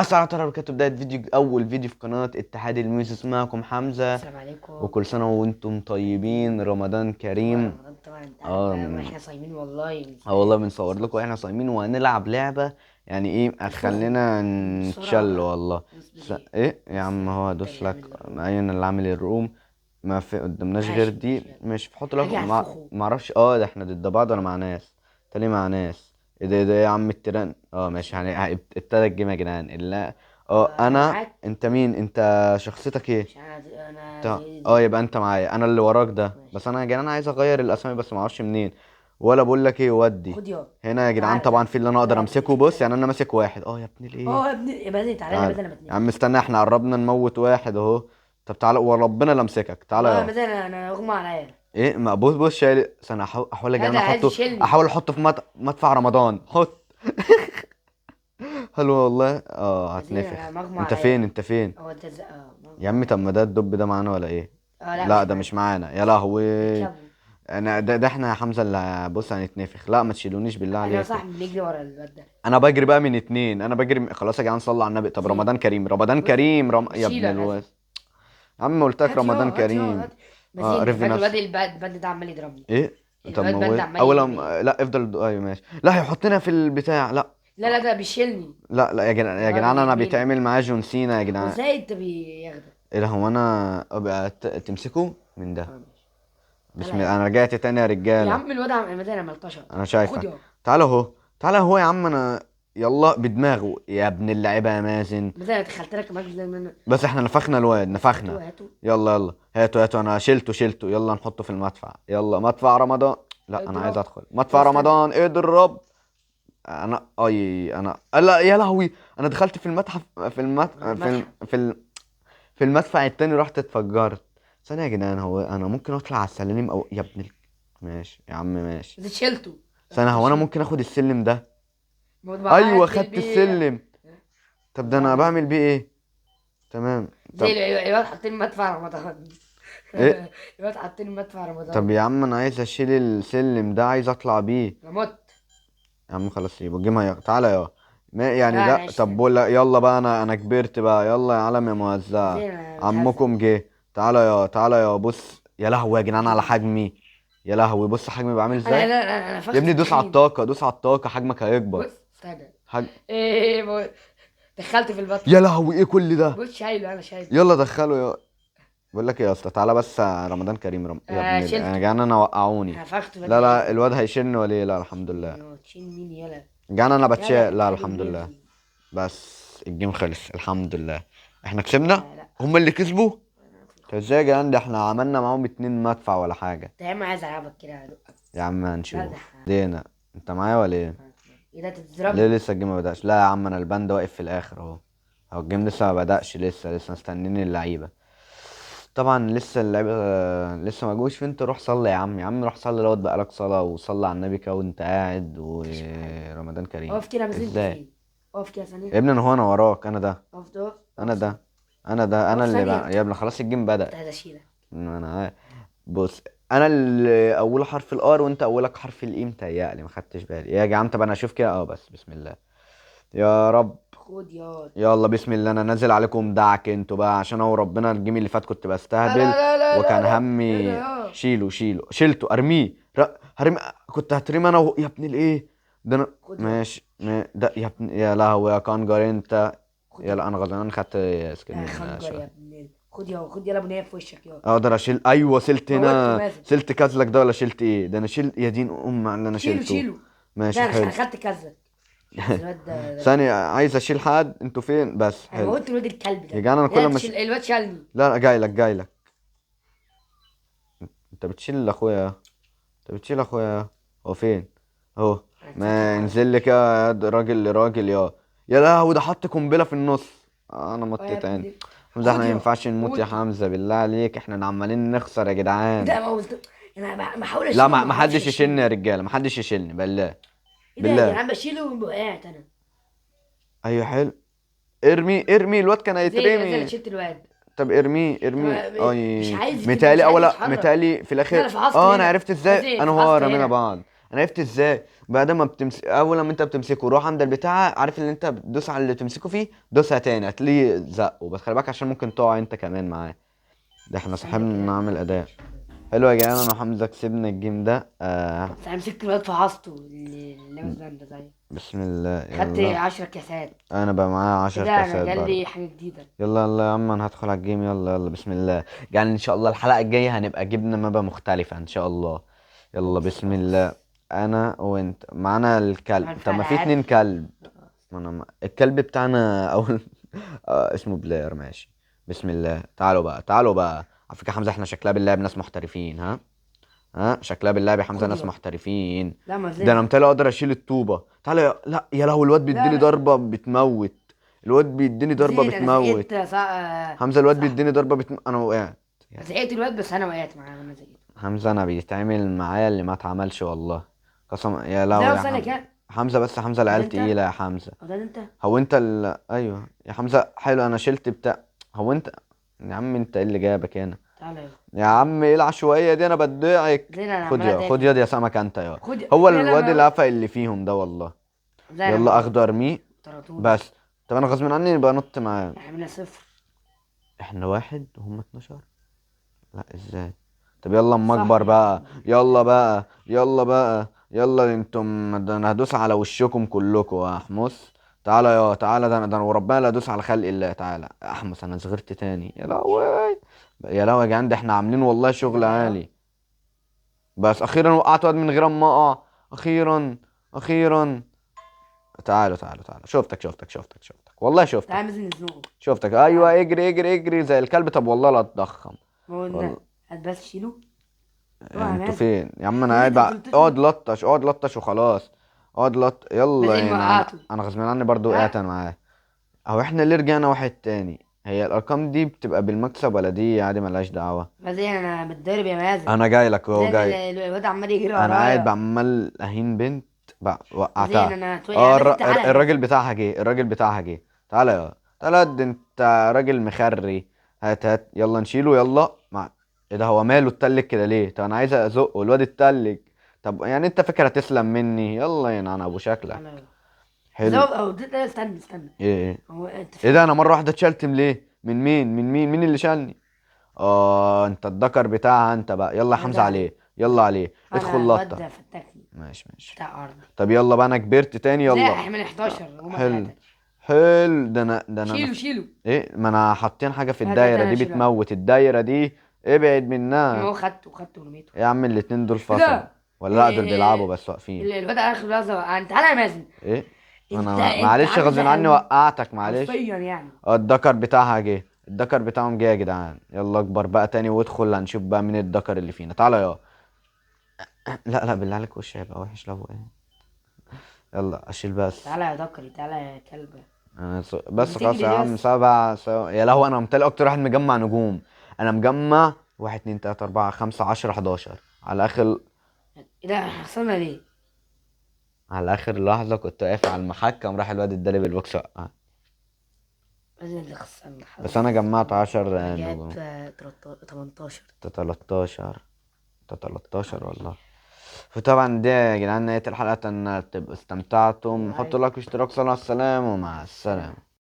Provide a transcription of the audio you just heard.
السلام عليكم ورحمة الله وبركاته. بداية فيديو، أول فيديو في قناة اتحاد الميوزك. معكم حمزة، السلام عليكم. وكل سنة وانتم طيبين، رمضان كريم. رمضان طبعا انت اه عارف واحنا صايمين والله والله بنصور لكم واحنا صايمين، وهنلعب لعبة يعني ايه الفخم هتخلينا نتشل بسرعة. والله. دوس بلي. ايه يا بس عم، هو انت ادوس اللي لك؟ عامل الروم. انا اللي عامل الروم. ما في قدامناش غير ماشي ماشي دي، يلا. مش بحط لك هاجي على الفخو. ما اعرفش. ده احنا ضد بعض ولا مع ناس؟ تاني مع ناس. ايه ده يا عم التيران؟ ماشي ماشي. ابتدى الجيم يا جدعان. لا انا انا. معاك. انت مين انت؟ شخصيتك ايه؟ مش انا يبقى زيزو. انت معايا، انا اللي وراك ده. ماشي. بس انا يا جدعان عايز اغير الاسامي، بس ما اعرفش منين. ولا بقول لك ايه، ودي خد يا. هنا يا جدعان. تعالى طبعا تعالى. في اللي انا اقدر لا ابني امسكه. في بص تعالى. يعني انا ماسك واحد. يا ابن الايه. يا ابني يا بدري تعالى تعال بدل ما يا عم، اتنين. استنى، احنا قربنا نموت واحد اهو. طب تعالى وربنا لمسكك، تعالى والله يا يا. بدل انا اغمى عليا. ايه ما بص شايل سنة. احاول يا لا جدعان ده عايز احطه. يشيلني. احاول احطه في مدفع رمضان. حط. حلو والله. بدل انا هتنفخ. مغمى انت فين؟ عليا. انت فين؟ هو انت يا مغمى عم طب ما عليا. ده الدب ده معانا ولا ايه؟ لا لا مش ده مش معانا. معانا يا لهوي. نركبه. انا ده احنا يا حمزه اللي بص هنتنفخ. لا ما تشيلونيش بالله انا عليكم. صاحبي بنجري ورا الواد ده. انا بجري بقى من اتنين، انا بجري خلاص يا جدعان صلوا على النبي. طب زين. رمضان كريم، رمضان بص كريم، يا ابن هشيله انا الواد. يا عم قلت لك هات يا رمضان هات يا كريم. هات. بزين انت ريفي فاكر الواد نفسك. البند ده عمال يضربني. ايه؟ طب الواد بند موت عمال اول لا افضل ايوه ماشي. لا هيحطنا في البتاع، لا. لا لا ده بيشيلني. لا لا يا جدعان، يا والله جدعان انا بيرميني. بيتعمل معاه جون سينا يا هو جدعان. ازاي انت بياخدك. ايه ده؟ هو انا ابقى تمسكه من ده؟ ماشي. بسم تعالى الله، يلا. انا رجعت تاني يا يا رجاله. عم الواد عمال انا ملطشه. انا خد شايفك. يا. تعالى اهو. تعالى اهو يا عم انا. يلا بدماغه يا ابن اللعيبه يا مازن. مثلا انا دخلت لك معاك زي ما انا. بس احنا نفخنا الواد، بس هاتوا نفخنا. هاتوا. يلا يلا هاتوا هاتوا، انا شلته. يلا نحطه في المدفع. يلا مدفع رمضان. لا انا عايز اضرب. ادخل يا مدفع استنى. رمضان. اضرب. انا لا يا لهوي. انا دخلت في المتحف، المتحف. في المدفع التاني، رحت اتفجرت. ثانية يا جدعان، هو انا ممكن اطلع على السلالم او يا ابن ماشي يا عم ماشي. بس شلته. ثانية، رحت هو انا اشيل. ممكن اخد السلم ده؟ موت ايوه بعدل خدت بيه. السلم. طب ده انا بعدل. بعمل بيه ايه؟ تمام. زي طب الواد حاطين مدفع رمضان. ايه؟ الواد حاطين مدفع طب رمضان. يا عم انا عايز اشيل السلم ده، عايز اطلع بيه. انا مت. يا عم خلاص سيبه الجيم تعالى يا. ما يعني لا انا لا، عشت طب انا. بقول لك يلا بقى، انا كبرت بقى. يلا يا عالم يا موزعة. زين انا بتهزق. عمكم جه. تعالى يا، تعالى يا. بص يا لهوي يا جدعان على كده. حجمي. يا لهوي بص حجمي بعمل انا ازاي. لا لا انا يا فخت ابني دوس على التخين. الطاقة، دوس على الطاقة، حجمك هيكبر. بص استنى. حج... ايه دخلت في يا المدفع. لهوي ايه كل ده. بص شايله انا شايله. يلا دخله يا. بقول لك ايه يا اسطى، تعالى بس رمضان كريم يا ابن انا شلته. جعان، انا وقعوني. نفخت بدل لا لا عيني. الواد هيشيلني ولا ايه؟ لا الحمد لله. تشيل مين يلا. جعان انا يلا بتشاء. لا اتحاد الحمد لله. الميوزك. بس الجيم خلص الحمد لله. احنا كسبنا. لا لا. هما اللي كسبوا. أنا في طب ازاي يا جدعان؟ ده احنا عملنا معاهم اتنين مدفع ولا حاجة. يا عم عايز العبك كده ادقك. يا عم لا ده هنشوف دينا. انت معايا ولا ايه؟ ايه ده ليه تضربني. لسه الجيم ما بدأش؟ لا يا عم انا البند واقف في الاخر اهو. هو الجيم لسه ما بدأش، لسه مستنيين اللعيبة. طبعا لسه اللعيبة لسه ما جوش. فين؟ روح صلي يا عم، يا عم روح صلي لو بقالك صلاة، وصلي على النبي كده وانت قاعد، مش معايا. ورمضان كريم. اقف كده بس انت ازاي؟ فين. اقف كده ثانية. يا ابني انا هو انا وراك، انا ده. اقف ده انا اقف ده. ثانية. انا اقف اللي ثانية. يا ابني خلاص الجيم بدأ. كنت عايز اشيلك. انا عارف. بص انا اللي اول حرف الار، وانت اولك حرف الاي. متهيألي ما خدتش بالي يا جدعان. طب انا اشوف كده. بس بسم الله. يا رب. خد ياض. يلا بسم الله. انا نازل عليكم دعك انتوا بقى، عشان هو ربنا الجيم اللي فات كنت لا لا بستهبل. لا لا لا وكان لا ايه ده همي. يا. شيلته ارميه. هرمي. كنت هترمي انا يا ابن الايه. ده انا خد ياض. ماشي ده يا ابن يا لهوي يا كنجر انت. خد يلا ياض. انا غلطان، خدت سكين يا من خنجر يا شويه. ابن خد ياض خد يلا بنيه في وشك ياض. اقدر اشيل؟ ايوه شلت موته هنا. مازن. شلت كازلك ده ولا شلت ايه؟ ده انا شلت يا دين اللي انا شيله شلته. شيله. ماشي لا انا حلو. خدت كذا. بس الواد ده ثانية عايز اشيل حد. انتوا فين؟ بس انا حلو. موت الواد الكلب يا ده. جدعان انا كل لا ما الواد شالني. لا لا جاي لك. انت بتشيل اخويا. انت بتشيل اخويا. هو فين؟ اهو. انا كسبت ما الحرب. ينزل لي كده راجل لراجل يا لهوي ده حط قنبلة في النص. انا اه يا مت تاني. ابني. حمزة احنا خد ما يا. ينفعش نموت يا موته. حمزة بالله عليك، احنا عمالين نخسر يا جدعان. ده ما قلت. انا بحاول لا اشيله ما وما اعرفش حدش يشيلني يا اشيله. رجالة، ما حدش يشيلني بالله. ايه ده يا بالله. جدعان بشيله وقعت انا. ايوه حلو. ارمي الواد كان زي انا هيترمي. شلت الواد. طب ارميه. مش اي عايز مش متهيألي عايز اولا، يتحرك. متهيألي في لا الاخر. انا فحصت انا هنا. عرفت ازاي. زين انا وهو فحصت رمينا هنا. بعض. انا عرفت ازاي. بعد ما بتمسك، اول لما انت بتمسكه روح عند البتاع، عارف اللي انت بتدوس على اللي تمسكه فيه، دوسها تاني هتلاقيه زقه، بس خلي بالك عشان ممكن تقع انت كمان معاه. ده احنا استنى صاحبنا كده نعمل نتأكد اداء عشان حلو يا جدعان. انا وحمزة كسبنا الجيم ده بس انا مسكت الواد فحصته اللي لابس باندا زي. بسم الله خدت يلا. 10 كاسات. انا بقى معايا عشر كده انا كاسات جالي برضه. حاجة جديدة. يلا يلا يا عم، انا هدخل على الجيم، يلا يلا بسم الله. يعني ان شاء الله الحلقة الجاية هنبقى جبنا مابا مختلفة ان شاء الله. يلا خلاص بسم خلاص. الله. انا وانت معانا الكلب، طب هنفع ما في العاب. 2 كلب. خلاص. ما انا الكلب بتاعنا اول اسمه بلاير ماشي. بسم الله، تعالوا بقى تعالوا بقى. على فكرة حمزة احنا شكلها بالله ناس محترفين، ها. ها شكلها بالله يا حمزة خد ناس يلا. محترفين. لا ما ده انا زلنا. متهيألي اقدر اشيل الطوبة. تعالى لا يا لهوي، الواد لا بيديني لا. ضربة بتموت. الواد بيديني ضربة زين انا بتموت. زقيت حمزة الواد صح. بيديني ضربة انا وقعت. زقيت الواد بس انا وقعت معاه وانا زقيته. حمزة انا بيتعمل معايا اللي ما اتعملش والله. قسم يا لا لهوي يا ثانية حمزة. كده. حمزة بس حمزة هو ده العيال انت؟ تقيلة يا حمزة. هو ده انت؟ هو انت ايوه يا حمزة حلو، انا شلت بتاع. هو انت. يا عم انت ايه اللي جابك هنا؟ تعالى يلا. يا عم ايه العشوائية دي، انا بدعك. زين انا خد عمال يا خد ادافع. يا سمك انت يا. خد. هو لا لا الواد ما. العفا اللي فيهم ده والله. لا انا يلا موت. اخده ارميه. طردوني. بس. طب انا غصب عني يبقى نط معاه. عملنا صفر. احنا واحد وهم 12. لا ازاي؟ طب يلا اما صح اكبر يا بقى، عم. يلا بقى يلا بقى يلا انتم، ده انا هدوس على وشكم كلكم يا احمس. تعالى يا تعالى، ده انا وربنا لا ادوس على خلق الله. تعالى يا احمس، انا صغرت تاني يا لهوي. يا لهوي يا جدعان، ده احنا عاملين والله يلا شغل بقى يلا. عالي. بس اخيرا وقعت واد من غير ما اقع. اخيرا. اخيرا. تعالوا تعالوا تعالوا، شفتك والله شفتك. تعالى ننزل نزنقه. شفتك ايوه، تعالى. اجري اجري اجري زي الكلب. طب والله لا تضخم. ما قلنا. والله. هات بس شيله. اوعى يا انتوا مازن. فين يا عم؟ انا يا قاعد انت ما بقى، قلتش اقعد ليه؟ لطش اقعد لطش وخلاص. اقعد يلا لازم هنا انا. وقعته. انا غصب عني برضو وقعت لا. انا معاه. او احنا اللي رجعنا واحد تاني. هي الارقام دي بتبقى بالمكسب ولا دي عادي ملهاش دعوة؟ مازن انا متضرب يا مازن. انا جاي لك اهو زين جاي. الواد عمال يجري انا قاعد ورايا. بعمل اهين بنت. زين وقعتها. انا يا اه مازن تعالى يا الراجل مازن. بتاعها جه، الراجل بتاعها جه. تعالى يا تعالى قد انت. راجل مخري. هات هات يلا نشيله يلا ايه ده؟ هو ماله اتلج كده ليه؟ طب انا عايز ازقه الواد اتلج. طب يعني انت فاكر هتسلم مني؟ يلا ينعن ابو تعالى شكلك. يلا. بس حلو. لا استنى استنى. ايه ايه. هو انت ايه ده؟ فين؟ انا مره واحده اتشلتم ليه؟ مين اللي شالني؟ اه انت الدكر بتاعها انت بقى. يلا يا حمزه هذا. عليه، يلا عليه انا ادخل الواد لطه. ده فتكني. ماشي ماشي. بتاع ارضي. طب يلا بقى انا كبرت تاني زي يلا. احمل 11 هما حلو. 3. حلو ده انا شيله شيله. ايه، ما انا حاطين حاجه في هات الدايره انا دي اشيلها. بتموت الدايره دي. ابعد ما منها. هو خدته ورميته. يا عم الاتنين دول ايه فصلوا. ده؟ ولا لا دول بيلعبوا إيه. بس واقفين. الواد اخر لحظه انت تعالى يا مازن. ايه. انت معلش عامل غصب عني زهاوي. وقعتك معلش. حرفيا يعني. الدكر بتاعها جه. الدكر بتاعهم جه يا جدعان. يلا اكبر بقى تاني وادخل هنشوف بقى مين الدكر اللي فينا. تعالى يا. لا لا بالله عليك وش هيبقى وحش لو ايه. يلا اشيل بس. تعالى يا دكري تعالى يا كلب. بس خلاص بتجري يا ليه عم بس؟ يا لهوي انا ممتلئ اكتر واحد مجمع نجوم. انا مجمع 1 2 3 4 5 10 11 على اخر. ايه ده خسرنا ليه؟ على اخر لحظة كنت واقف على المحك، قام راح الواد ادالي بالبوكس وقع. مازن اللي خسرنا بس انا جمعت 10 انا جايب نجوم. 18. 13. 13 والله. فطبعا دي يا جدعان نهاية الحلقة، ان تبقوا استمتعتم، حطوا ايوه. لايك واشتراك، صلوا على السلام ومع سلام. السلامة.